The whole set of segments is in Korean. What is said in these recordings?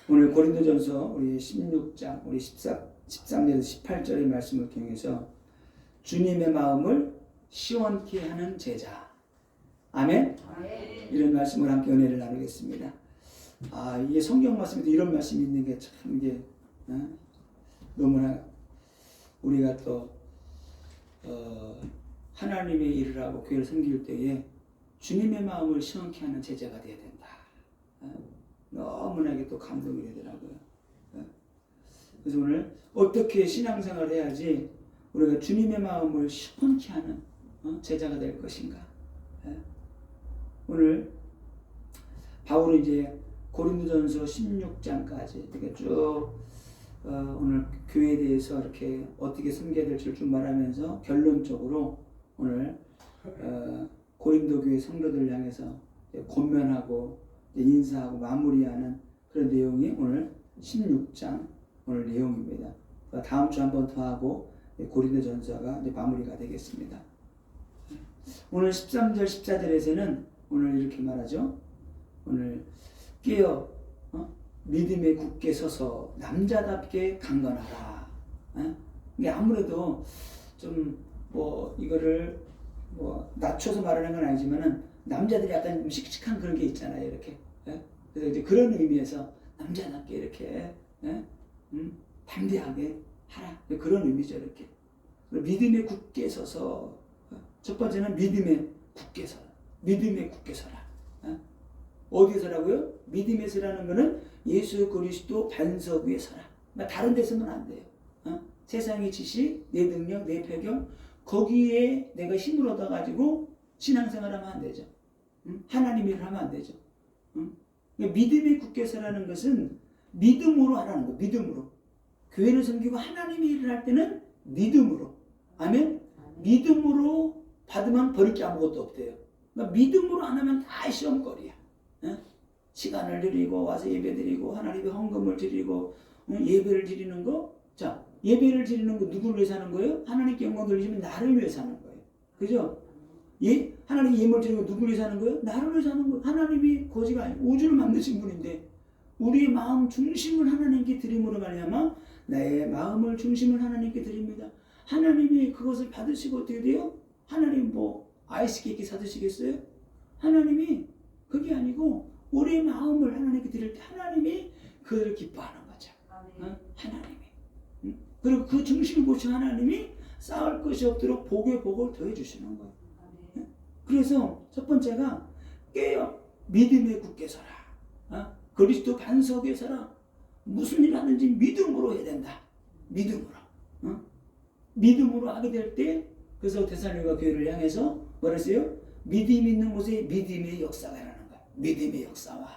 오늘 고린도전서 우리 16장 우리 13절에서 18절의 말씀을 통해서 주님의 마음을 시원케 하는 제자. 아멘. 이런 말씀을 함께 은혜를 나누겠습니다. 이게 성경 말씀에도 이런 말씀이 있는 게 참 이게 너무나 우리가 또 하나님의 일을 하고 교회를 섬길 때에 주님의 마음을 시원케 하는 제자가 되어야 된다. 너무나 이게 또 감동이 되더라고요. 그래서 오늘 어떻게 신앙생활을 해야지 우리가 주님의 마음을 시원케 하는 제자가 될 것인가. 오늘 바울은 이제 고린도전서 16장까지 이렇게 쭉 오늘 교회에 대해서 이렇게 어떻게 섬겨야 될지를 좀 말하면서 결론적으로 오늘 고린도 교회 성도들을 향해서 권면하고 인사하고 마무리하는 그런 내용이 오늘 16장 오늘 내용입니다. 다음 주 한 번 더 하고 고린도전서가 이제 마무리가 되겠습니다. 오늘 13절 14절에서는 오늘 이렇게 말하죠. 오늘 깨어 믿음에 굳게 서서 남자답게 강건하라. 이게 아무래도 좀 뭐 이거를 뭐 낮춰서 말하는 건 아니지만은 남자들이 약간 좀 씩씩한 그런 게 있잖아요, 이렇게. 그래서 이제 그런 의미에서 남자답게 이렇게 담대하게 하라. 그런 의미죠, 이렇게. 믿음에 굳게 서서 첫 번째는 믿음에 굳게 서라. 믿음에 굳게 서라. 어디서라고요? 믿음에 서라는 것은 예수 그리스도 반석 위에 서라. 다른 데 서면 안 돼요. 세상의 지식, 내 능력, 내 배경 거기에 내가 힘을 얻어가지고 신앙생활하면 안 되죠. 하나님 일을 하면 안 되죠. 믿음에 굳게 서라는 것은 믿음으로 하라는 거예요. 믿음으로. 교회를 섬기고 하나님의 일을 할 때는 믿음으로. 아멘? 믿음으로 받으면 버릴 게 아무것도 없대요. 그러니까 믿음으로 안 하면 다 시험거리야. 시간을 드리고 와서 예배 드리고 하나님의 헌금을 드리고 예배를 드리는 거. 자, 예배를 드리는 거 누구를 위해서 하는 거예요? 하나님께 영광 돌리시면 나를 위해서 하는 거예요. 그죠? 하나님이 예물을 드리는 거 누구를 위해서 하는 거예요? 나를 위해서 하는 거예요. 하나님이 거지가 아니고 우주를 만드신 분인데 우리의 마음 중심을 하나님께 드림으로 말미암아 나의 마음을 중심을 하나님께 드립니다. 하나님이 그것을 받으시고 어떻게 돼요? 하나님 뭐 아이스 케이크 사드시겠어요? 하나님이 그게 아니고 우리의 마음을 하나님께 드릴 때 하나님이 그를 기뻐하는 거죠. 하나님이. 그리고 그 중심을 보신 하나님이 쌓을 것이 없도록 복에 복을 더해 주시는 거예요. 그래서 첫 번째가 깨어 믿음에 굳게 서라. 그리스도 반석에 서라. 무슨 일 하든지 믿음으로 해야 된다. 믿음으로. 믿음으로 하게 될 때 그래서 데살로니가 교회를 향해서 뭐라 했어요? 믿음이 있는 곳에 믿음의 역사가 일어나는 거야. 믿음의 역사와.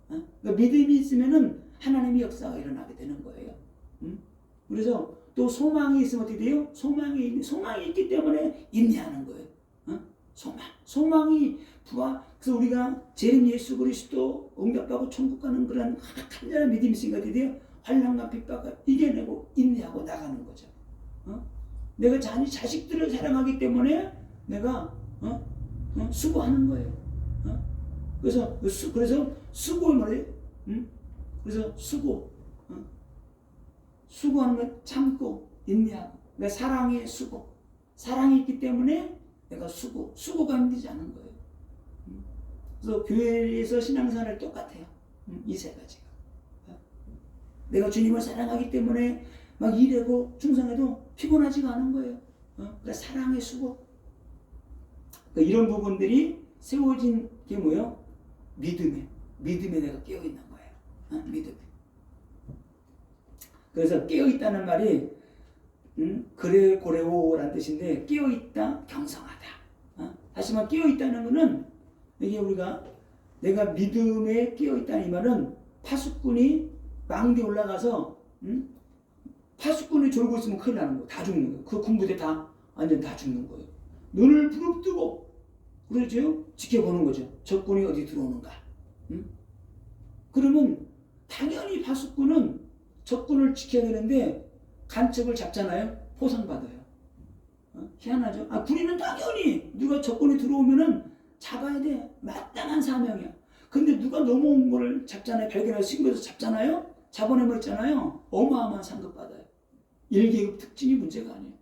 그러니까 믿음이 있으면은 하나님의 역사가 일어나게 되는 거예요. 그래서 또 소망이 있으면 어떻게 돼요? 소망이 있기 때문에 인내하는 거예요. 소망이 부하. 그래서 우리가 재림 예수 그리스도 응답하고 천국 가는 그런 간절한 믿음이 있으니까 어떻게 돼요? 환난과 핍박을 이겨내고 인내하고 나가는 거죠. 내가 자식들을 사랑하기 때문에 내가 수고하는 거예요. 그래서 수고를 말해요. 그래서 수고하는 건 참고 인내하고. 내가 사랑의 수고. 사랑이 있기 때문에 내가 수고가 힘들지 않은 거예요. 그래서 교회에서 신앙생활 똑같아요. 이 세 가지가. 내가 주님을 사랑하기 때문에 막 일하고 충성해도 피곤하지가 않은 거예요. 그러니까 사랑의 수고. 그러니까 이런 부분들이 세워진 게 뭐예요? 믿음에 내가 깨어있는 거예요. 믿음에. 그래서 깨어있다는 말이 그래 고래오라는 뜻인데 깨어있다 경성하다. 다시 말해 깨어있다는 것은 이게 우리가 내가 믿음에 깨어있다는 이 말은 파수꾼이 망대에 올라가서 파수꾼이 졸고 있으면 큰일 나는 거예요. 다 죽는 거예요. 그 군부대 완전 다 죽는 거예요. 눈을 부릅뜨고 그러죠. 지켜보는 거죠. 적군이 어디 들어오는가. 그러면 당연히 파수꾼은 적군을 지켜야 되는데 간첩을 잡잖아요. 포상받아요. 희한하죠. 군인은 당연히 누가 적군이 들어오면은 잡아야 돼. 마땅한 사명이야. 근데 누가 넘어온 걸 잡잖아요. 발견해서 신고해서 잡잖아요. 잡아내면 있잖아요. 어마어마한 상급 받아요. 1계급 특징이 문제가 아니에요.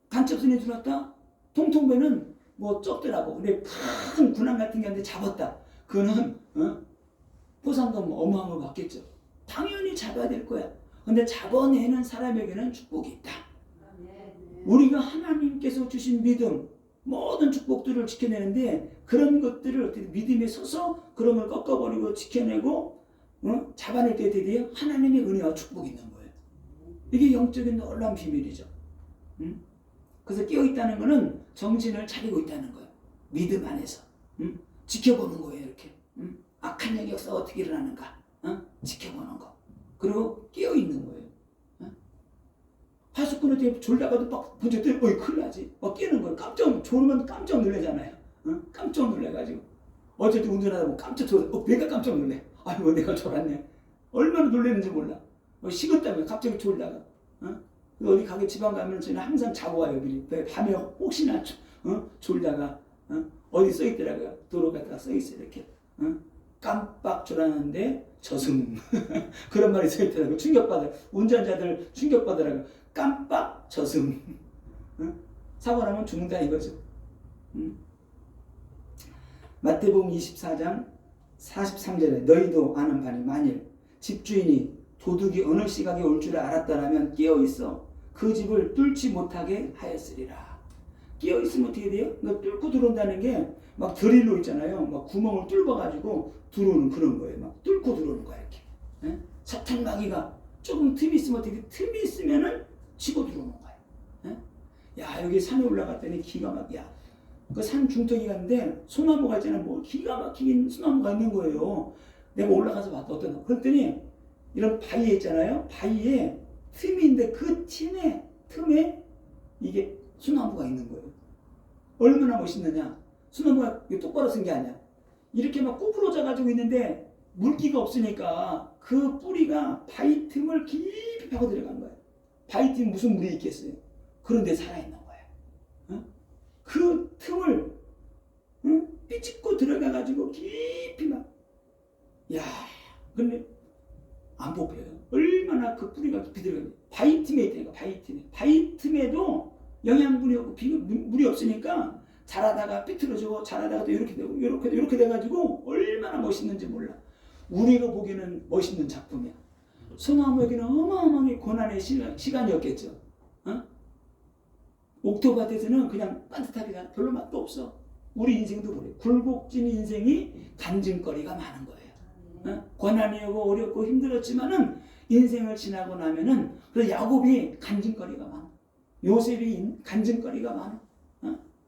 간첩선이 들어왔다? 통통배는 뭐 쩍더라고. 근데 큰 군함 같은 게 한데 잡았다. 그거는 포상금 어마어마한 거 받겠죠. 당연히 잡아야 될 거야. 근데 잡아내는 사람에게는 축복이 있다. 우리가 하나님께서 주신 믿음, 모든 축복들을 지켜내는데 그런 것들을 어떻게 믿음에 서서 그런 걸 꺾어버리고 지켜내고 잡아낼 때 드디어 하나님의 은혜와 축복이 있는 거예요. 이게 영적인 놀라운 비밀이죠. 그래서 깨어있다는 것은 정신을 차리고 있다는 거예요. 믿음 안에서 지켜보는 거예요. 이렇게 악한 영의 역사가 어떻게 일어나는가 지켜보는 거. 그리고 깨어있는 거예요. 파수꾼한테 졸다가도 막 번쩍 어이 큰일 나지. 막 깨는 거예요. 졸으면 깜짝 놀라잖아요. 깜짝 놀래가지고 어쨌든 운전하다 보면 깜짝 졸아. 내가 깜짝 놀래. 아이고 내가 졸았네. 얼마나 놀랐는지 몰라. 식었다며 갑자기 졸다가 어디 가게 지방 가면 저는 항상 자고 와요. 미리. 밤에 혹시나 졸다가 어디 써있더라고요. 도로 갖다가 써있어요. 이렇게 깜빡 졸았는데 저승 그런 말이 써있더라고요. 충격받아. 운전자들 충격받으라고. 깜빡 저승. 사고 나면 죽는다 이거죠. 마태복음 24장 43절에 너희도 아는 바니 만일 집주인이 도둑이 어느 시각에 올 줄 알았더라면 깨어있어 그 집을 뚫지 못하게 하였으리라. 깨어있으면 어떻게 돼요? 그러니까 뚫고 들어온다는 게 막 드릴로 있잖아요. 막 구멍을 뚫어가지고 들어오는 그런 거예요. 막 뚫고 들어오는 거야 이렇게. 사탄 마귀가 조금 틈이 있으면 어떻게 틈이 있으면은 치고 들어오는 거야. 야 여기 산에 올라갔더니 기가 막히야. 그 산 중턱에 갔는데 소나무가 있잖아요. 뭐 기가 막힌 소나무가 있는 거예요. 내가 올라가서 봤다 어떤. 그랬더니 이런 바위에 있잖아요. 바위에 틈이 있는데 그 틈에 이게 소나무가 있는 거예요. 얼마나 멋있느냐. 소나무가 똑바로 쓴 게 아니야. 이렇게 막 꼬부러져 가지고 있는데 물기가 없으니까 그 뿌리가 바위 틈을 깊이 파고 들어간 거예요. 바위 틈 무슨 물이 있겠어요. 그런데 살아있는 거예요. 그 틈을 삐집고 들어가 가지고 깊이 막 야 근데 안 뽑혀요. 얼마나 그 뿌리가 깊이 들어가요. 바위 틈에 있다니까. 바위 틈에도 영양분이 없고 물이 없으니까 자라다가 삐뚤어지고 자라다가 또 이렇게 되고 이렇게 돼가지고 얼마나 멋있는지 몰라. 우리가 보기에는 멋있는 작품이야. 소나무에게는 어마어마하게 고난의 시간이었겠죠. 옥토밭에서는 그냥 반듯하게 별로 맛도 없어. 우리 인생도 그래. 굴곡진 인생이 간증거리가 많은 거예요. 고난이 오고 어렵고 힘들었지만은 인생을 지나고 나면은 그래서 야곱이 간증거리가 많아. 요셉이 간증거리가 많아.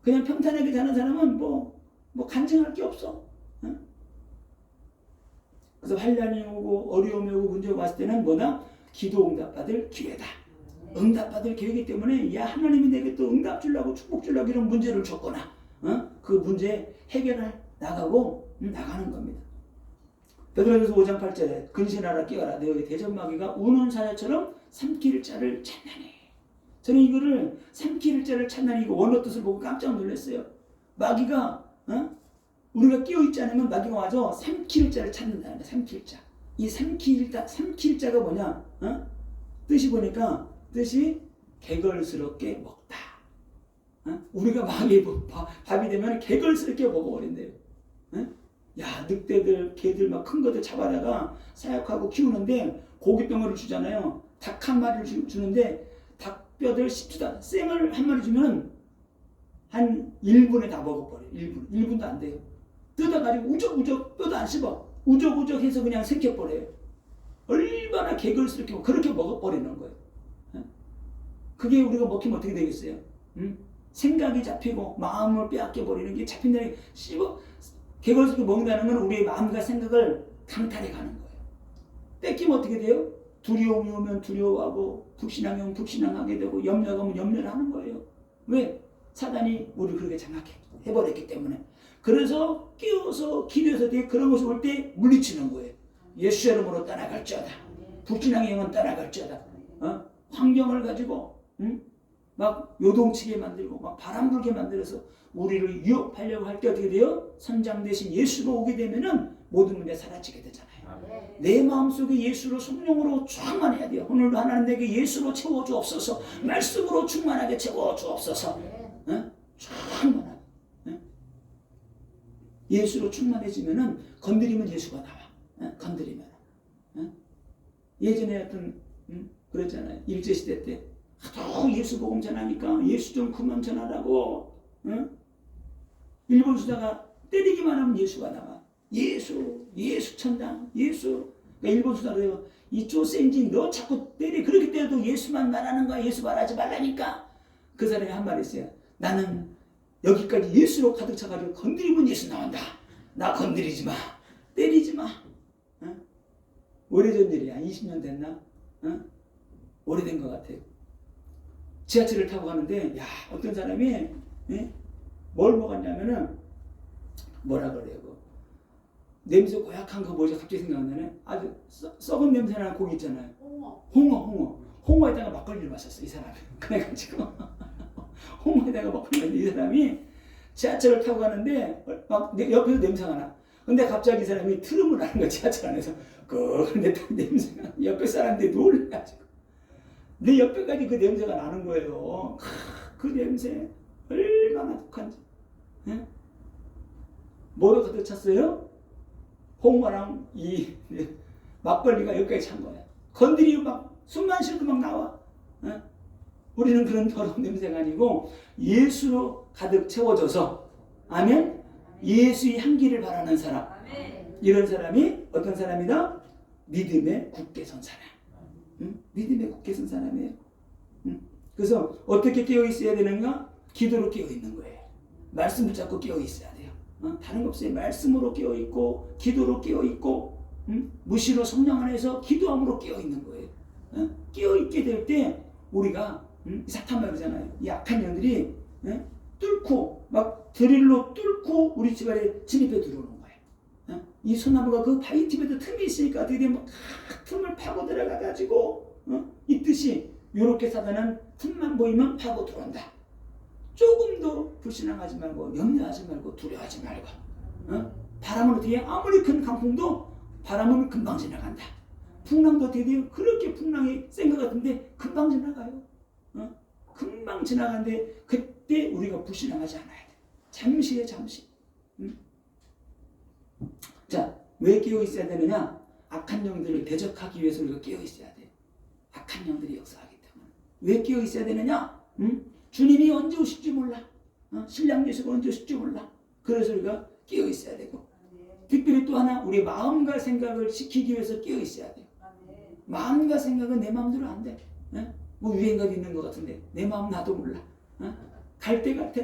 그냥 평탄하게 사는 사람은 뭐 간증할 게 없어. 그래서 환난이 오고 어려움이 오고 문제가 왔을 때는 뭐다? 기도 응답받을 기회다. 응답받을 기회이기 때문에 야 하나님이 내게 또 응답 주려고 축복 주려고 이런 문제를 줬거나 그 문제 해결할 나가고 나가는 겁니다. 베드로전서 5장 8절에 근신하라 깨어라 너희 대적마귀가 우는 사자처럼 삼킬 자를 찾나니. 저는 이거를 삼킬 자를 찾나니 이거 원어 뜻을 보고 깜짝 놀랐어요. 마귀가 우리가 깨어있지 않으면 마귀가 와서 삼킬 자를 찾는다는 거야. 삼킬 자. 이 삼킬 자가 뭐냐? 뜻이 보니까 뜻이 개걸스럽게 먹다. 우리가 마귀의 밥이 되면 개걸스럽게 먹어버린대요. 야 늑대들 개들 막 큰 것들 잡아다가 사육하고 키우는데 고기병어를 주잖아요. 닭 한 마리를 주는데 닭뼈들 씹지도 생을 한 마리 주면 한 1분에 다 먹어버려요. 1분도 안 돼요. 뜯어가지고 우적우적 뼈도 안 씹어. 우적우적 해서 그냥 생겨버려요. 얼마나 개걸스럽게 그렇게 먹어버리는 거예요. 그게 우리가 먹히면 어떻게 되겠어요? 생각이 잡히고 마음을 빼앗겨버리는 게 잡힌다는 게 씹어 개걸스럽게 먹는다는 건 우리의 마음과 생각을 강탈해 가는 거예요. 뺏기면 어떻게 돼요? 두려움이 오면 두려워하고 불신앙이 오면 불신앙하게 되고 염려가 오면 염려를 하는 거예요. 왜? 사단이 우리를 그렇게 장악해버렸기 때문에. 그래서 끼워서 기도해서 그런 것이 올 때 물리치는 거예요. 예수 이름으로 떠나갈지어다. 불신앙의 영은 떠나갈지어다. 환경을 가지고 막 요동치게 만들고 막 바람 불게 만들어서 우리를 유혹하려고 할 때 어떻게 돼요? 선장 대신 예수가 오게 되면은 모든 문제 사라지게 되잖아요. 내 마음속에 예수로 성령으로 충만해야 돼요. 오늘도 하나님 내게 예수로 채워주옵소서. 말씀으로 충만하게 채워주옵소서. 충만하게. 예수로 충만해지면은 건드리면 예수가 나와. 건드리면. 예전에 어떤 그랬잖아요. 일제시대 때 하도 예수 복음 전하니까 예수 좀 그만 전하라고. 일본 수다가 때리기만 하면 예수가 나와. 예수 천당, 예수. 그러니까 일본 수다가 그래요. 이 쪼생진 너 자꾸 때리. 그렇게 때려도 예수만 말하는 거야. 예수 말하지 말라니까. 그 사람이 한 말이 있어요. 나는 여기까지 예수로 가득 차가지고 건드리면 예수 나온다. 나 건드리지 마. 때리지 마. 오래전 일이야. 20년 됐나? 오래된 것 같아요. 지하철을 타고 가는데 어떤 사람이 뭘 먹었냐면은 뭐라 그래요? 냄새 고약한 거 뭐지? 갑자기 생각나네. 아주 썩은 냄새 나는 고기 있잖아요. 홍어에다가 막걸리를 마셨어 이 사람이. 그래가지고 홍어에다가 막걸리를 마셨는데 이 사람이 지하철을 타고 가는데 막 옆에서 냄새가 나. 근데 갑자기 이 사람이 트름을 하는 거야 지하철 안에서. 그런데 딱 냄새가 옆에 사람들이 놀래가지고 내 옆에까지 그 냄새가 나는 거예요. 그 냄새 얼마나 독한지. 뭐로 가득 찼어요? 홍어랑 이 막걸리가 여기까지 찬 거야. 건드리면 막 숨만 쉬어도 막 나와. 우리는 그런 더러운 냄새가 아니고 예수로 가득 채워져서 아멘. 예수의 향기를 바라는 사람. 이런 사람이 어떤 사람이다? 믿음에 굳게 선 사람. 믿음에 굳게 선 사람이에요. 그래서 어떻게 깨어 있어야 되는가? 기도로 깨어 있는 거예요. 말씀 붙잡고 깨어 있어야 돼요. 다른 거 없어요. 말씀으로 깨어 있고 기도로 깨어 있고 무시로 성령 안에서 기도함으로 깨어 있는 거예요. 깨어 있게 될 때 우리가 사탄 말이잖아요. 이 악한 영들이 뚫고 막 드릴로 뚫고 우리 집 안에 진입해 들어오는 거예요. 이 소나무가 그 바위집에도 틈이 있으니까 어떻게 되면 틈을 파고 들어가 가지고 있듯이 이렇게 사단은 틈만 보이면 파고 들어온다. 조금도 불신앙하지 말고 염려하지 말고 두려워하지 말고 바람은 어떻게 해? 아무리 큰 강풍도 바람은 금방 지나간다. 풍랑도 어떻게 돼요? 그렇게 풍랑이 센 것 같은데 금방 지나가요. 금방 지나가는데 그때 우리가 불신앙하지 않아야 돼. 잠시에 잠시. 자, 왜 깨어 있어야 되느냐? 악한 영들을 대적하기 위해서 우리가 깨어 있어야 돼. 악한 영들이 역사하기 때문에. 왜 깨어 있어야 되느냐? 주님이 언제 오실지 몰라. 신랑 예수가 언제 오실지 몰라. 그래서 우리가 깨어 있어야 되고. 특별히 또 하나 우리 마음과 생각을 지키기 위해서 깨어 있어야 돼요. 마음과 생각은 내 마음대로 안 돼. 뭐 유행가 있는 것 같은데 내 마음 나도 몰라. 갈대 같아.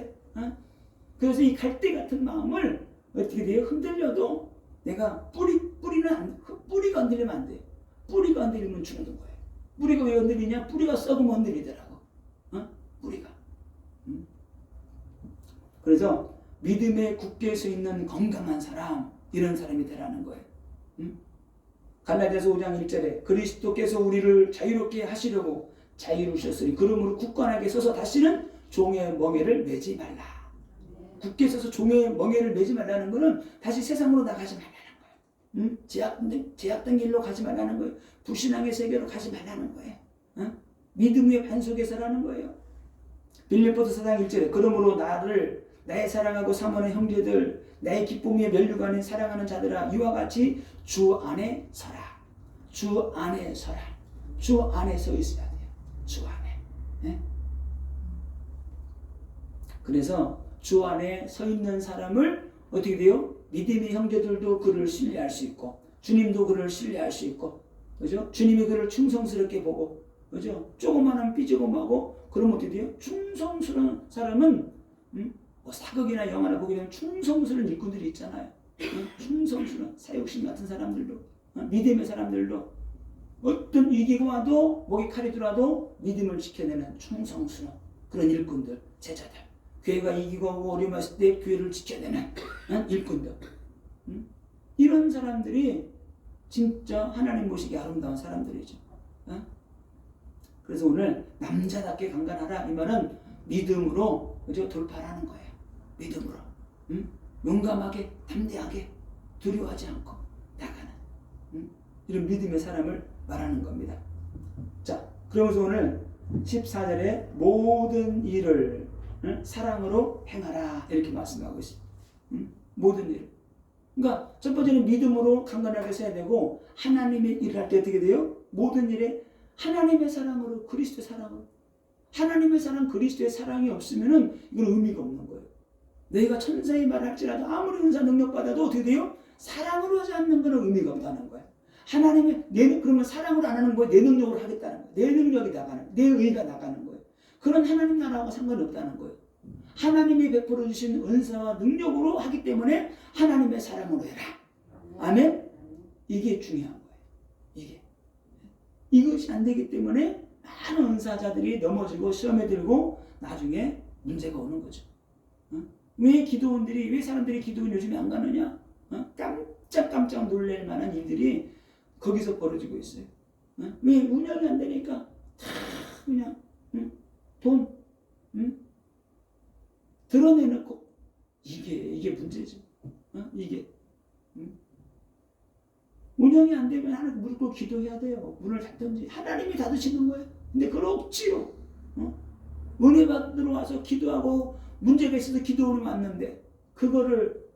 그래서 이 갈대 같은 마음을 어떻게 돼요? 흔들려도 내가 뿌리가 흔들리면 안 돼. 뿌리가 흔들리면 죽는 거예요. 뿌리가 왜 흔들리냐? 뿌리가 썩으면 흔들리더라고. 뿌리가. 그래서 믿음에 굳게 서 있는 건강한 사람, 이런 사람이 되라는 거예요. 갈라디아서 5장 1절에 그리스도께서 우리를 자유롭게 하시려고 자유로우셨으니 그러므로 굳건하게 서서 다시는 종의 멍에를 매지 말라. 굳게 서서 종의 멍에를 매지 말라는 것은 다시 세상으로 나가지 말라는 거예요. 제약된 길로 가지 말라는 거예요. 불신앙의 세계로 가지 말라는 거예요. 믿음의 반석에서라는 거예요. 빌립보서 4장 1절에 그러므로 나의 사랑하고 사모하는 형제들 나의 기쁨에 면류관에 사랑하는 자들아 이와 같이 주 안에 서라. 주 안에 서라. 주 안에 서 있어야 돼요. 주 안에. 그래서 주 안에 서 있는 사람을 어떻게 돼요? 믿음의 형제들도 그를 신뢰할 수 있고 주님도 그를 신뢰할 수 있고 그죠? 주님이 그를 충성스럽게 보고 그죠? 조그마한 삐지고마고 그러면 어떻게 돼요? 충성스러운 사람은 뭐 사극이나 영화나 보게 되면 충성스러운 일꾼들이 있잖아요. 충성스러운 사육신 같은 사람들도 믿음의 사람들도 어떤 위기가 와도 목에 칼이 들어와도 믿음을 지켜내는 충성스러운 그런 일꾼들, 제자들. 교회가 이기고 어려움 왔을 때 교회를 지켜내는 일꾼들. 이런 사람들이 진짜 하나님 보시기 아름다운 사람들이죠. 그래서 오늘 남자답게 강간하라 이 말은 믿음으로 그죠? 돌파하는 거예요. 믿음으로. 용감하게 담대하게 두려워하지 않고 이런 믿음의 사람을 말하는 겁니다. 자, 그러면서 오늘 14절에 모든 일을 사랑으로 행하라 이렇게 말씀하고 있습니다. 모든 일. 그러니까 첫 번째는 믿음으로 강건하게 써야 되고, 하나님의 일을 할 때 어떻게 돼요? 모든 일에 하나님의 사랑으로, 그리스도의 사랑으로. 하나님의 사랑, 그리스도의 사랑이 없으면은 이건 의미가 없는 거예요. 너희가 천사의 말을 할지라도 아무리 은사 능력 받아도 어떻게 돼요? 사랑으로 하지 않는 것은 의미가 없다는 거예요. 하나님의 그러면 사랑으로 안 하는 거예요. 내 능력으로 하겠다는 거예요. 내 능력이 나가는, 내 의가 나가는 거예요. 그런 하나님 나라하고 상관이 없다는 거예요. 하나님이 베풀어 주신 은사와 능력으로 하기 때문에 하나님의 사랑으로 해라. 아멘. 이게 중요한 거예요. 이것이 안 되기 때문에 많은 은사자들이 넘어지고 시험에 들고 나중에 문제가 오는 거죠. 왜 사람들이 기도원 요즘에 안 가느냐? 깜짝 놀랄 만한 일들이 거기서 벌어지고 있어요. 왜? 운영이 안 되니까 다 그냥 돈 드러내놓고 이게 문제죠. 이게 운영이 안 되면 하나님 무릎 꿇고 기도해야 돼요. 문을 닫든지 하나님이 닫으시는 거예요. 근데 그건 없지요. 은혜 받으러 와서 기도하고 문제가 있어서 기도하면 왔는데 그거를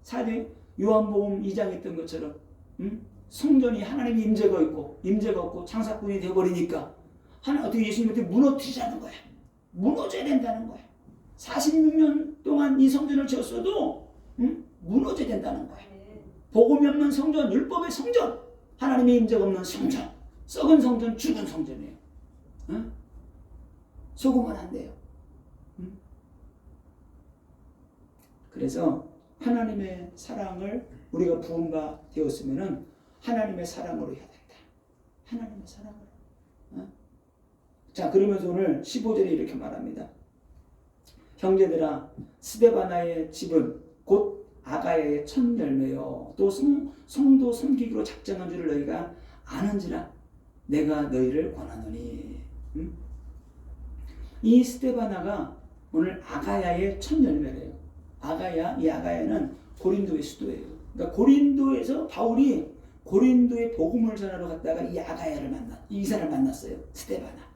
사실 요한복음 2장 했던 것처럼 성전이 하나님의 임재가 있고 임재가 없고 장사꾼이 되어버리니까 어떻게 예수님한테 무너뜨리자는 거야. 무너져야 된다는 거야. 46년 동안 이 성전을 지었어도 무너져야 된다는 거야. 복음이 없는 성전, 율법의 성전, 하나님의 임재가 없는 성전, 썩은 성전, 죽은 성전이에요. 속으면 안 돼요. 그래서 하나님의 사랑을 우리가 부흥가 되었으면은 하나님의 사랑으로 해야 된다. 하나님의 사랑으로. 자, 그러면서 오늘 15절에 이렇게 말합니다. 형제들아, 스데바나의 집은 곧 아가야의 첫 열매요. 또 성도 섬기기로 작정한 줄을 너희가 아는지라 내가 너희를 권하노니. 이 스데바나가 오늘 아가야의 첫 열매래요. 이 아가야는 고린도의 수도예요. 그러니까 고린도에서 바울이 고린도의 복음을 전하러 갔다가 이 사람을 만났어요. 스데바나.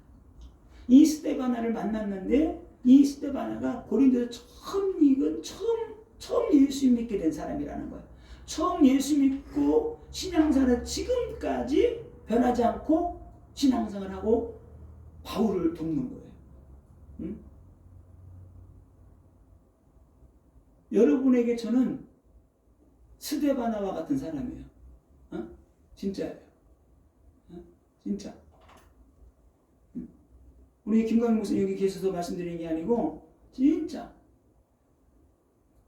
이 스데바나를 만났는데 이 스데바나가 고린도에서 처음 예수 믿게 된 사람이라는 거예요. 처음 예수 믿고 신앙생활을 지금까지 변하지 않고 신앙생활을 하고 바울을 돕는 거예요. 여러분에게 저는 스데바나와 같은 사람이에요. 진짜예요. 진짜. 우리 김광희 목사님 여기 계셔서 말씀드리는 게 아니고 진짜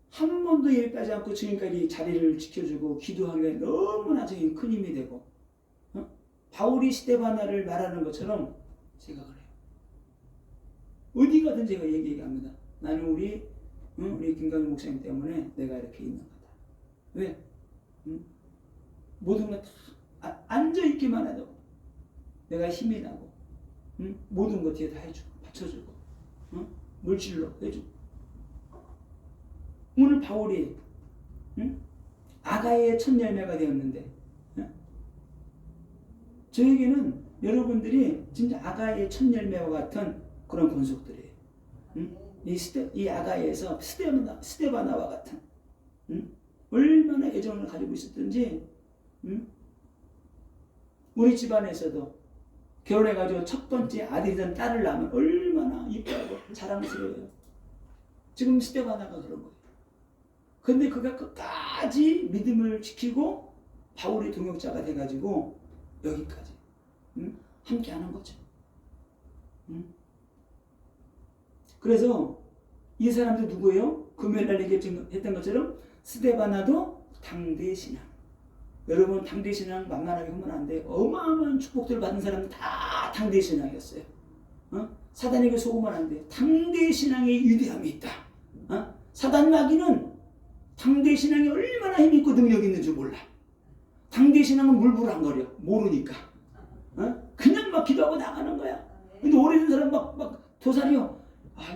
한 번도 예배 빼지 않고 지금까지 자리를 지켜주고 기도하기에 너무나 저희 큰 힘이 되고 바울이 스데바나를 말하는 것처럼 제가 그래요. 어디 가든 제가 얘기합니다. 나는 우리 김광희 목사님 때문에 내가 이렇게 있는 거다. 왜? 모든 거 다 앉아있기만 해도 내가 힘이 나고 모든 것 뒤에 다 해주고 받쳐주고 물질로 해주고. 오늘 바울이 아가야의 첫 열매가 되었는데 저에게는 여러분들이 진짜 아가야의 첫 열매와 같은 그런 권속들이에요. 이 아가야에서 스데바나와 같은 얼마나 애정을 가지고 있었던지 우리 집안에서도 결혼해가지고 첫 번째 아들이든 딸을 낳으면 얼마나 이뻐하고 자랑스러워요. 지금 스데바나가 그런 거예요. 근데 그가 끝까지 믿음을 지키고 바울의 동역자가 돼가지고 여기까지 함께 하는 거죠. 그래서 이 사람들 누구예요? 금요일날 얘기했던 것처럼 스데바나도 당대신앙. 여러분 당대신앙 만만하게 하면 안 돼요. 어마어마한 축복들을 받은 사람은 다 당대신앙이었어요. 사단에게 속으면 안 돼요. 당대신앙의 위대함이 있다. 사단 마귀는 당대신앙이 얼마나 힘있고 능력이 있는지 몰라. 당대신앙은 물불안거려. 모르니까. 그냥 막 기도하고 나가는 거야. 근데 오래된 사람 막 도살이요.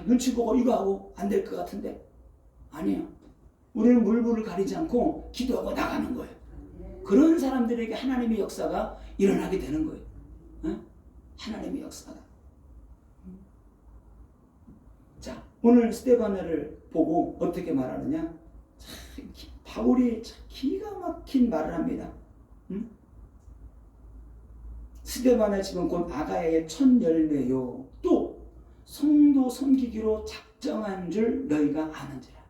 눈치 보고 이거 하고 안 될 것 같은데. 아니에요. 우리는 물불을 가리지 않고 기도하고 나가는 거예요. 그런 사람들에게 하나님의 역사가 일어나게 되는 거예요. 하나님의 역사가. 자, 오늘 스데반을 보고 어떻게 말하느냐? 바울이 기가 막힌 말을 합니다. 스데반은 지금 곧 아가야의 첫 열매요. 또 성도 섬기기로 작정한 줄 너희가 아는지라.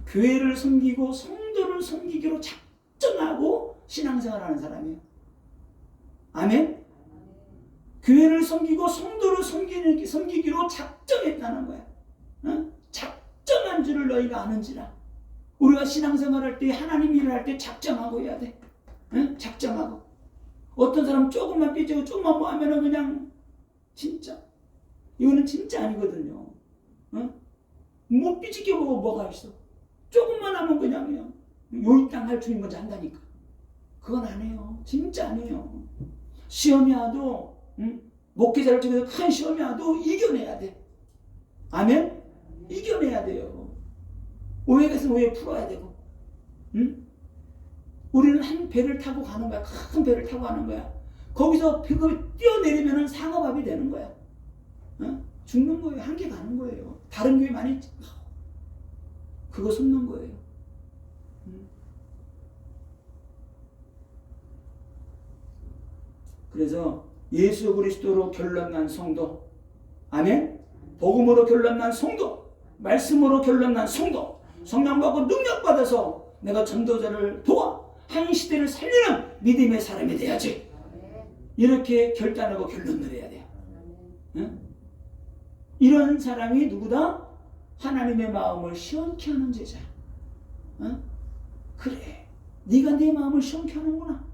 교회를 섬기고 성도를 섬기기로 작정하고 신앙생활하는 사람이에요. 아멘? 교회를 섬기고 성도를 섬기기로 작정했다는 거야. 작정한 줄을 너희가 아는지라. 우리가 신앙생활할 때 하나님 일을 할 때 작정하고 해야 돼. 작정하고. 어떤 사람 조금만 삐지고 조금만 뭐 하면은 그냥 진짜 이거는 진짜 아니거든요. 못 삐지게 보고 뭐가 있어. 조금만 하면 그냥 요일당 할 줄인 건지 한다니까. 그건 안 해요. 진짜 안 해요. 시험이 와도 목회자를 통해서 큰 시험이 와도 이겨내야 돼. 아멘? 이겨내야 돼요. 오해가 있으면 오해 풀어야 되고. 우리는 한 배를 타고 가는 거야. 큰 배를 타고 가는 거야. 거기서 배가 뛰어내리면 상어밥이 되는 거야. 죽는 거예요. 한계 가는 거예요. 다른 교회 많이 그거 숨는 거예요. 그래서 예수 그리스도로 결론난 성도, 아멘? 복음으로 결론난 성도, 말씀으로 결론난 성도, 성령 받고 능력 받아서 내가 전도자를 도와 한 시대를 살리는 믿음의 사람이 돼야지. 이렇게 결단하고 결론을 해야 돼요. 이런 사람이 누구다? 하나님의 마음을 시원케 하는 제자. 그래, 네가 내 마음을 시원케 하는구나.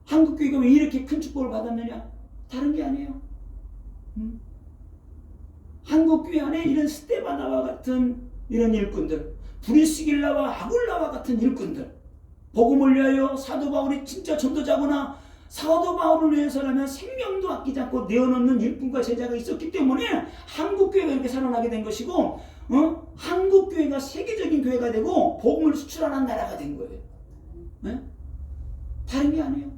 한국교회가 왜 이렇게 큰 축복을 받았느냐? 다른 게 아니에요. 한국교회 안에 이런 스데바나와 같은 이런 일꾼들, 브리스길라와 아굴라와 같은 일꾼들, 복음을 위하여 사도 바울이 진짜 전도자구나, 사도 바울을 위해서라면 생명도 아끼지 않고 내어놓는 일꾼과 제자가 있었기 때문에 한국교회가 이렇게 살아나게 된 것이고, 한국교회가 세계적인 교회가 되고 복음을 수출하는 나라가 된 거예요. 다른 게 아니에요.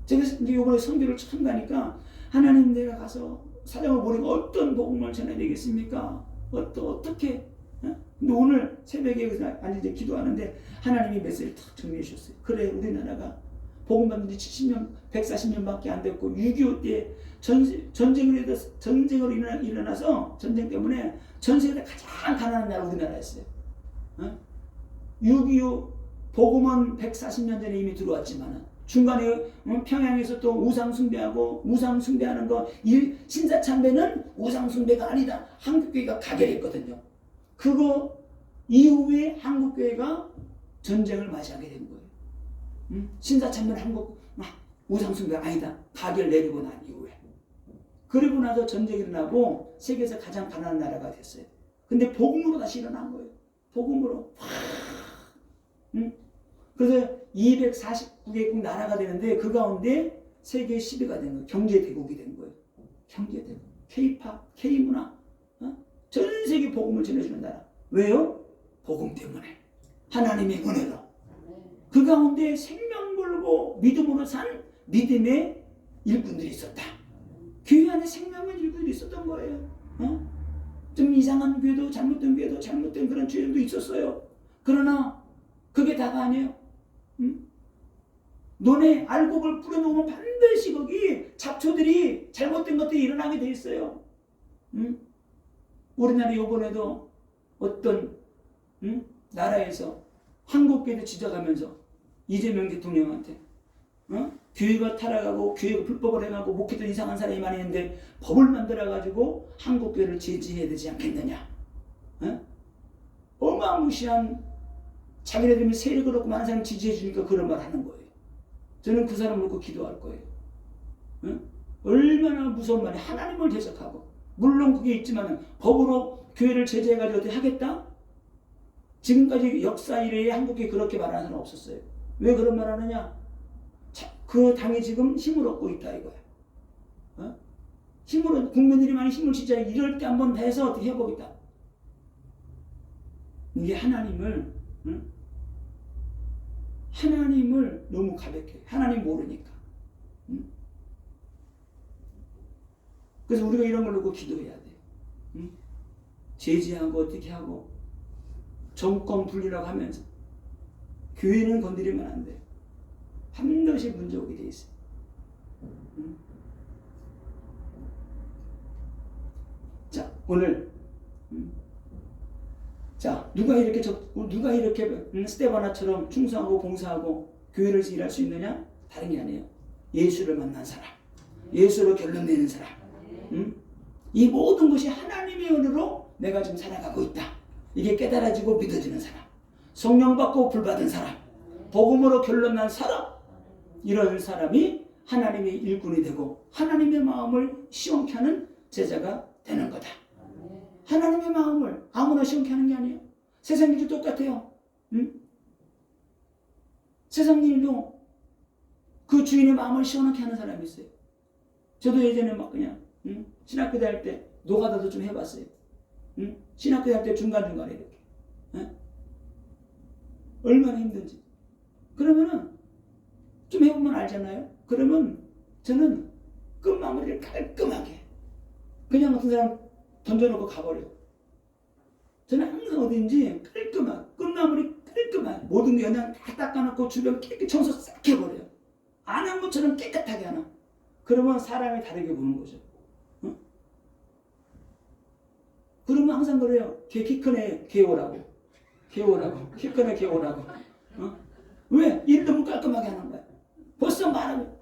제가 이제 이번에 선교를 처음 가니까 하나님, 내가 가서 사정을 모르고 어떤 복음을 전해야 되겠습니까? 어떻게? 근데 오늘 새벽에 앉아 기도하는데 하나님이 메시지를 탁 정리해 주셨어요. 그래, 우리나라가 복음 받은 지 70년, 140년밖에 안 됐고 6.25 때 전쟁으로 일어나서 전쟁 때문에 전 세계 가장 가난한 나라 우리나라였어요. 6.25 복음은 140년 전에 이미 들어왔지만 중간에 평양에서 또 우상숭배하고 우상숭배하는 거 신사참배는 우상숭배가 아니다. 한국교회가 가결했거든요. 그거 이후에 한국교회가 전쟁을 맞이하게 된 거예요. 신사참배는 우상숭배 아니다. 가결 내리고 난 이후에. 그리고 나서 전쟁이 일어나고 세계에서 가장 가난한 나라가 됐어요. 근데 복음으로 다시 일어난 거예요. 복음으로. 그래서 249개국 나라가 되는데 그 가운데 세계 10위가 된 거예요. 경제대국이 된 거예요. 경제대국. K-팝, K-문화. 전 세계 복음을 전해주는 나라. 왜요? 복음 때문에. 하나님의 은혜로. 그 가운데 생명 걸고 믿음으로 산 믿음의 일꾼들이 있었다. 교회 안에 생명의 일꾼들이 있었던 거예요. 좀 이상한 교회도 잘못된 교회도 잘못된 그런 죄도 있었어요. 그러나 그게 다가 아니에요. 논에 알곡을 뿌려놓으면 반드시 거기 잡초들이 잘못된 것들이 일어나게 돼 있어요. 우리나라 이번에도 어떤 나라에서 한국교회를 지적하면서 이재명 대통령한테 교회가 타락하고 교회가 불법을 행하고 목회도 이상한 사람이 많이 있는데 법을 만들어가지고 한국교회를 제지해야 되지 않겠느냐. 어마무시한 자기네들이 세력을 얻고 많은 사람이 지지해 주니까 그런 말 하는 거예요. 저는 그 사람을 놓고 기도할 거예요. 얼마나 무서운 말이 하나님을 대적하고, 물론 그게 있지만 법으로 교회를 제재해가지고 어떻게 하겠다? 지금까지 역사 이래에 한국에 그렇게 말하는 사람 없었어요. 왜 그런 말 하느냐? 그 당이 지금 힘을 얻고 있다 이거야. 국민들이 많이 힘을 지자 이럴 때 한번 해서 어떻게 해보겠다. 이게 하나님을 하나님을 너무 가볍게 해요. 하나님 모르니까. 그래서 우리가 이런 걸 놓고 기도해야 돼요. 제지하고 어떻게 하고 정권 분리라고 하면서 교회는 건드리면 안 돼요. 반드시 문제 오게 돼 있어요. 자, 오늘 자, 누가 이렇게 스데바나처럼 충성하고 봉사하고 교회를 일할 수 있느냐? 다른 게 아니에요. 예수를 만난 사람, 예수로 결론 내는 사람. 이 모든 것이 하나님의 은혜로 내가 지금 살아가고 있다. 이게 깨달아지고 믿어지는 사람, 성령 받고 불 받은 사람, 복음으로 결론 난 사람, 이런 사람이 하나님의 일꾼이 되고 하나님의 마음을 시원케 하는 제자가 되는 거다. 하나님의 마음을 아무나 시원케 하는 게 아니에요. 세상 일도 똑같아요. 세상 일도 그 주인의 마음을 시원하게 하는 사람이 있어요. 저도 예전에 막 그냥 신학교 다닐 때 노가다도 좀 해봤어요. 신학교 다닐 때 중간중간에 이렇게. 얼마나 힘든지. 그러면은 좀 해보면 알잖아요. 그러면 저는 끝마무리를 깔끔하게 그냥 어떤 사람 던져놓고 가버려요. 저는 항상 어딘지 깔끔하게 끝마무리 깔끔하게 모든 게 그냥 다 닦아놓고 주변 깨끗이 청소 싹 해버려요. 안 한 것처럼 깨끗하게 하나. 그러면 사람이 다르게 보는 거죠. 그러면 항상 그래요. 키 큰 애 개오라고. 키 큰 애 개오라고. 왜? 일 너무 깔끔하게 하는 거야. 벌써 말하고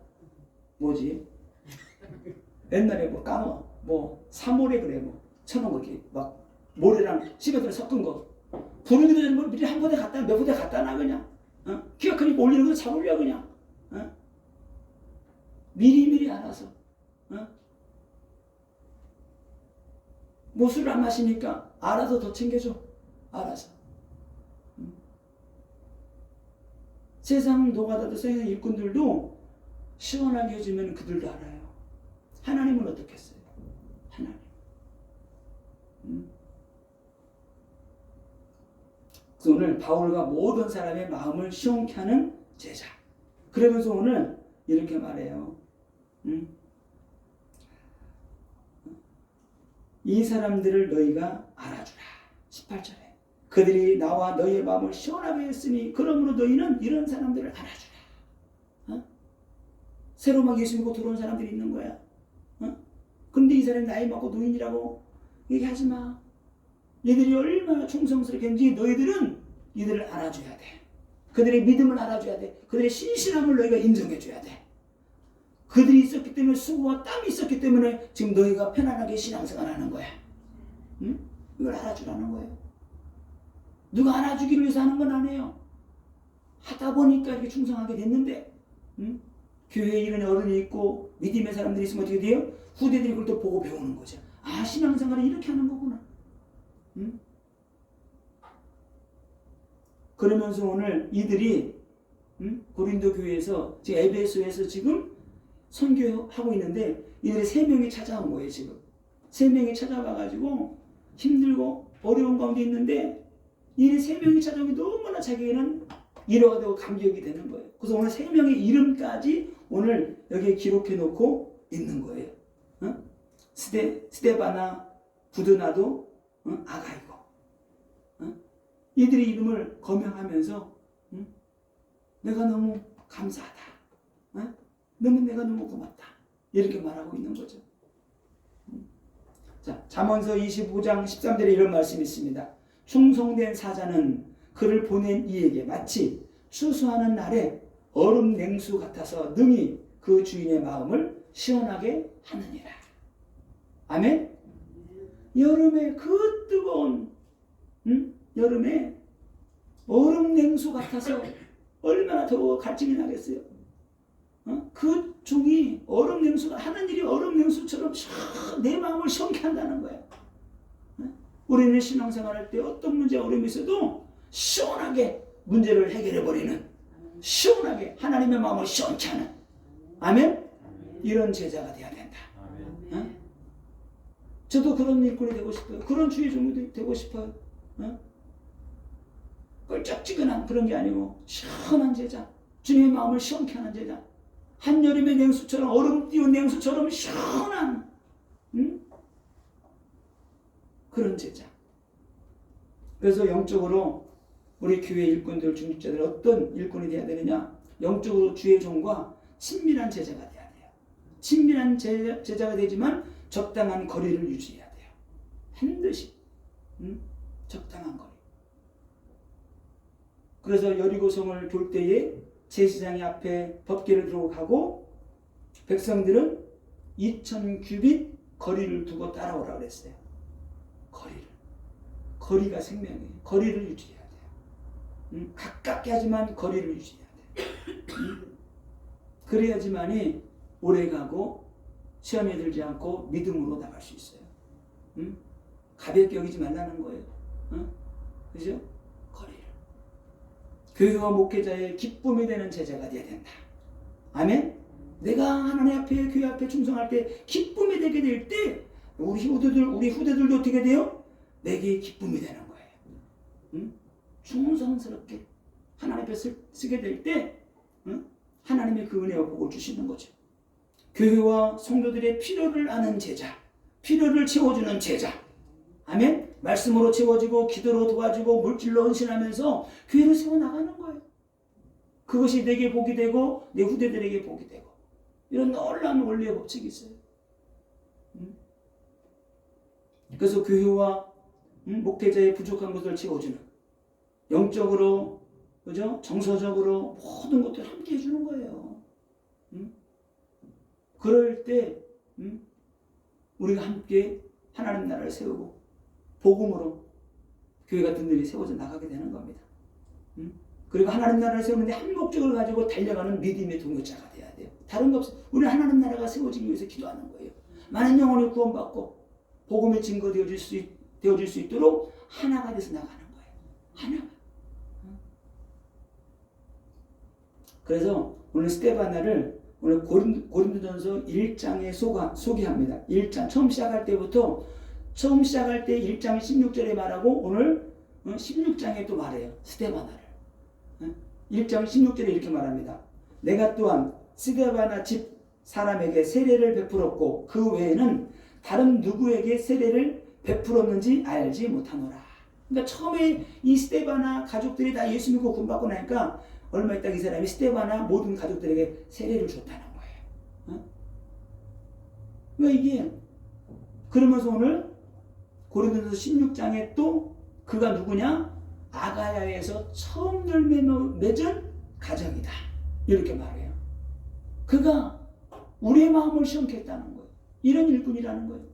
뭐지? 옛날에 뭐 까먹어. 뭐 사모래 그래 뭐 쳐놓은 거 이렇게 막 모래랑 시멘트를 섞은 거 부르기도 전에 뭐 미리 한 부대 갖다 몇 부대 갖다 놔 그냥. 키가 크니까 올리는 거 잘 올려 그냥. 미리미리 알아서. 뭐 술을 안 마시니까 알아서 더 챙겨줘. 알아서. 세상 노가다도 세상 일꾼들도 시원하게 해주면 그들도 알아요. 하나님은 어떻게 했어요? 하나님. 그래서 오늘 바울과 모든 사람의 마음을 시원케 하는 제자. 그러면서 오늘 이렇게 말해요. 이 사람들을 너희가 알아주라. 18절에 그들이 나와 너희의 마음을 시원하게 했으니 그러므로 너희는 이런 사람들을 알아주라. 새로 막 예수 믿고 들어온 사람들이 있는 거야. 근데 이 사람이 나이 먹고 노인이라고 얘기하지 마. 얘들이 얼마나 충성스럽겠는지 너희들은 이들을 알아줘야 돼. 그들의 믿음을 알아줘야 돼. 그들의 신실함을 너희가 인정해줘야 돼. 그들이 있었기 때문에 수고와 땀이 있었기 때문에 지금 너희가 편안하게 신앙생활하는 거야. 이걸 알아주라는 거예요. 누가 알아주기를 위해서 하는 건 아니에요. 하다 보니까 이렇게 충성하게 됐는데 교회에 이런 어른이 있고 믿음의 사람들이 있으면 어떻게 돼요? 후대들이 그걸 또 보고 배우는 거죠. 아, 신앙생활은 이렇게 하는 거구나. 그러면서 오늘 이들이 고린도 교회에서 지금 에베소에서 지금 선교하고 있는데 이들이 3명이 찾아온 거예요. 지금 3명이 찾아와가지고 힘들고 어려운 가운데 있는데 이들이 3명이 찾아오기 너무나 자기에는 위로가 되고 감격이 되는 거예요. 그래서 오늘 3명의 이름까지 오늘 여기에 기록해 놓고 있는 거예요. 스데바나, 부드나도, 아가이고. 이들의 이름을 거명하면서 내가 너무 감사하다. 내가 너무 고맙다. 이렇게 말하고 있는 거죠. 자, 잠언서 25장 13절에 이런 말씀이 있습니다. 충성된 사자는 그를 보낸 이에게 마치 추수하는 날에 얼음 냉수 같아서 능히 그 주인의 마음을 시원하게 하느니라. 아멘. 여름에 그 뜨거운 여름에 얼음 냉수 같아서 얼마나 더워 갈증이 나겠어요. 그 종이 얼음 냉수가 하는 일이 얼음 냉수처럼 내 마음을 시원케 한다는 거예요. 우리는 신앙생활할 때 어떤 문제 어려움이 있어도 시원하게 문제를 해결해 버리는, 시원하게 하나님의 마음을 시원케 하는, 아멘? 이런 제자가 되어야 된다. 저도 그런 일꾼이 되고 싶어요. 그런 주의 종이 되고 싶어요. 껄쩍지근한 그런 게 아니고 시원한 제자, 주님의 마음을 시원케 하는 제자, 한여름의 냉수처럼 얼음 띄운 냉수처럼 시원한 그런 제자. 그래서 영적으로 우리 교회 일꾼들, 중직자들 어떤 일꾼이 돼야 되느냐? 영적으로 주의 종과 친밀한 제자가 돼야 돼요. 친밀한 제자가 되지만 적당한 거리를 유지해야 돼요. 반드시 적당한 거리. 그래서 여리고성을 돌 때에 제사장이 앞에 법궤를 들고 가고 백성들은 2000규빗 거리를 두고 따라오라고 그랬어요. 거리가 생명이에요. 거리를 유지해야 돼요. 가깝게 하지만 거리를 유지해야 돼요. 그래야지만이 오래가고 시험에 들지 않고 믿음으로 나갈 수 있어요. 가볍게 여기지 말라는 거예요. 그죠? 거리를. 교회와 목회자의 기쁨이 되는 제자가 되어야 된다. 아멘? 내가 하나님 앞에, 교회 앞에 충성할 때 기쁨이 되게 될 때 우리 후대들도 어떻게 돼요? 내게 기쁨이 되는 거예요. 충성스럽게 하나님 앞에 쓰게 될 때 하나님의 그 은혜와 복을 주시는 거죠. 교회와 성도들의 필요를 아는 제자, 필요를 채워주는 제자. 아멘? 말씀으로 채워지고 기도로 도와주고 물질로 헌신하면서 교회를 세워나가는 거예요. 그것이 내게 복이 되고 내 후대들에게 복이 되고 이런 놀라운 원리의 법칙이 있어요. 그래서 교회와 목회자의 부족한 것을 채워주는, 영적으로, 그죠? 정서적으로 모든 것들을 함께 해주는 거예요. 그럴 때 우리가 함께 하나님 나라를 세우고 복음으로 교회 같은 일이 세워져 나가게 되는 겁니다. 그리고 하나님 나라를 세우는데 한 목적을 가지고 달려가는 믿음의 동역자가 돼야 돼요. 다른 거 없어요. 우리는 하나님 나라가 세워지기 위해서 기도하는 거예요. 많은 영혼이 구원받고 복음의 증거 되어질 수 있도록 하나가 돼서 나가는 거예요. 하나가. 그래서 오늘 스데바나를 오늘 고린도전서 1장에 소개합니다. 1장 처음 시작할 때 1장 16절에 말하고 오늘 16장에 또 말해요. 스데바나를. 1장 16절에 이렇게 말합니다. 내가 또한 스데바나 집 사람에게 세례를 베풀었고 그 외에는 다른 누구에게 세례를 베풀었는지 알지 못하노라. 그러니까 처음에 이 스데바나 가족들이 다 예수 믿고 구원받고 나니까 얼마 있다 이 사람이 스데바나 모든 가족들에게 세례를 줬다는 거예요. 그러니까 이게 그러면서 오늘 고린도전서 16장에 또 그가 누구냐? 아가야에서 처음 열매 맺은 가정이다. 이렇게 말해요. 그가 우리의 마음을 시험케 했다는 거예요. 이런 일꾼이라는 거예요.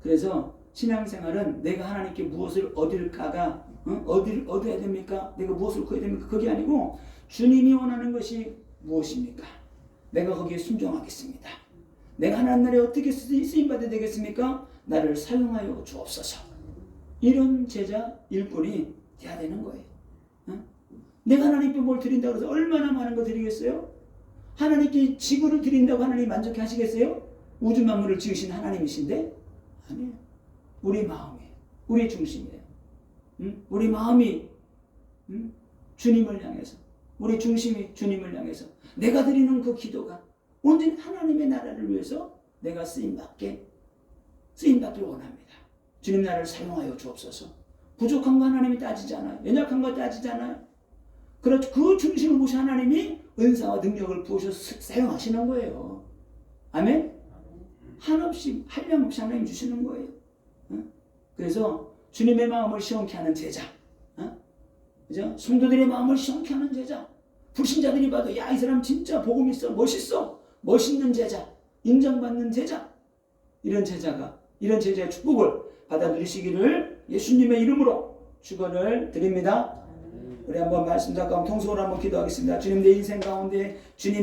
그래서 신앙생활은 내가 하나님께 무엇을 얻을까가 어디를 얻어야 됩니까? 내가 무엇을 구해야 됩니까? 그게 아니고 주님이 원하는 것이 무엇입니까? 내가 거기에 순종하겠습니다. 내가 하나님 나라에 어떻게 쓰임받아야 되겠습니까? 나를 사용하여 주옵소서. 이런 제자 일꾼이 돼야 되는 거예요. 내가 하나님께 뭘 드린다고 해서 얼마나 많은 거 드리겠어요? 하나님께 지구를 드린다고 하나님 만족해 하시겠어요? 우주 만물을 지으신 하나님이신데? 아니에요. 우리 마음이에요. 우리 중심이에요. 우리 마음이 주님을 향해서, 우리 중심이 주님을 향해서 내가 드리는 그 기도가 온전히 하나님의 나라를 위해서 내가 쓰임받길 원합니다. 주님 나라를 사용하여 주옵소서. 부족한 거 하나님이 따지지 않아요. 연약한 거 따지지 않아요. 그렇죠. 그 중심을 보시 하나님이 은사와 능력을 부으셔서 사용하시는 거예요. 아멘? 한없이 한량없이 하나님 주시는 거예요. 그래서 주님의 마음을 시원케 하는 제자, 그죠? 성도들의 마음을 시원케 하는 제자, 불신자들이 봐도 야, 이 사람 진짜 복음 있어, 멋있어, 멋있는 제자, 인정받는 제자, 이런 제자의 축복을 받아 누리시기를 예수님의 이름으로 축원을 드립니다. 우리 한번 말씀 잠깐 통속으로 한번 기도하겠습니다. 주님, 내 인생 가운데 주님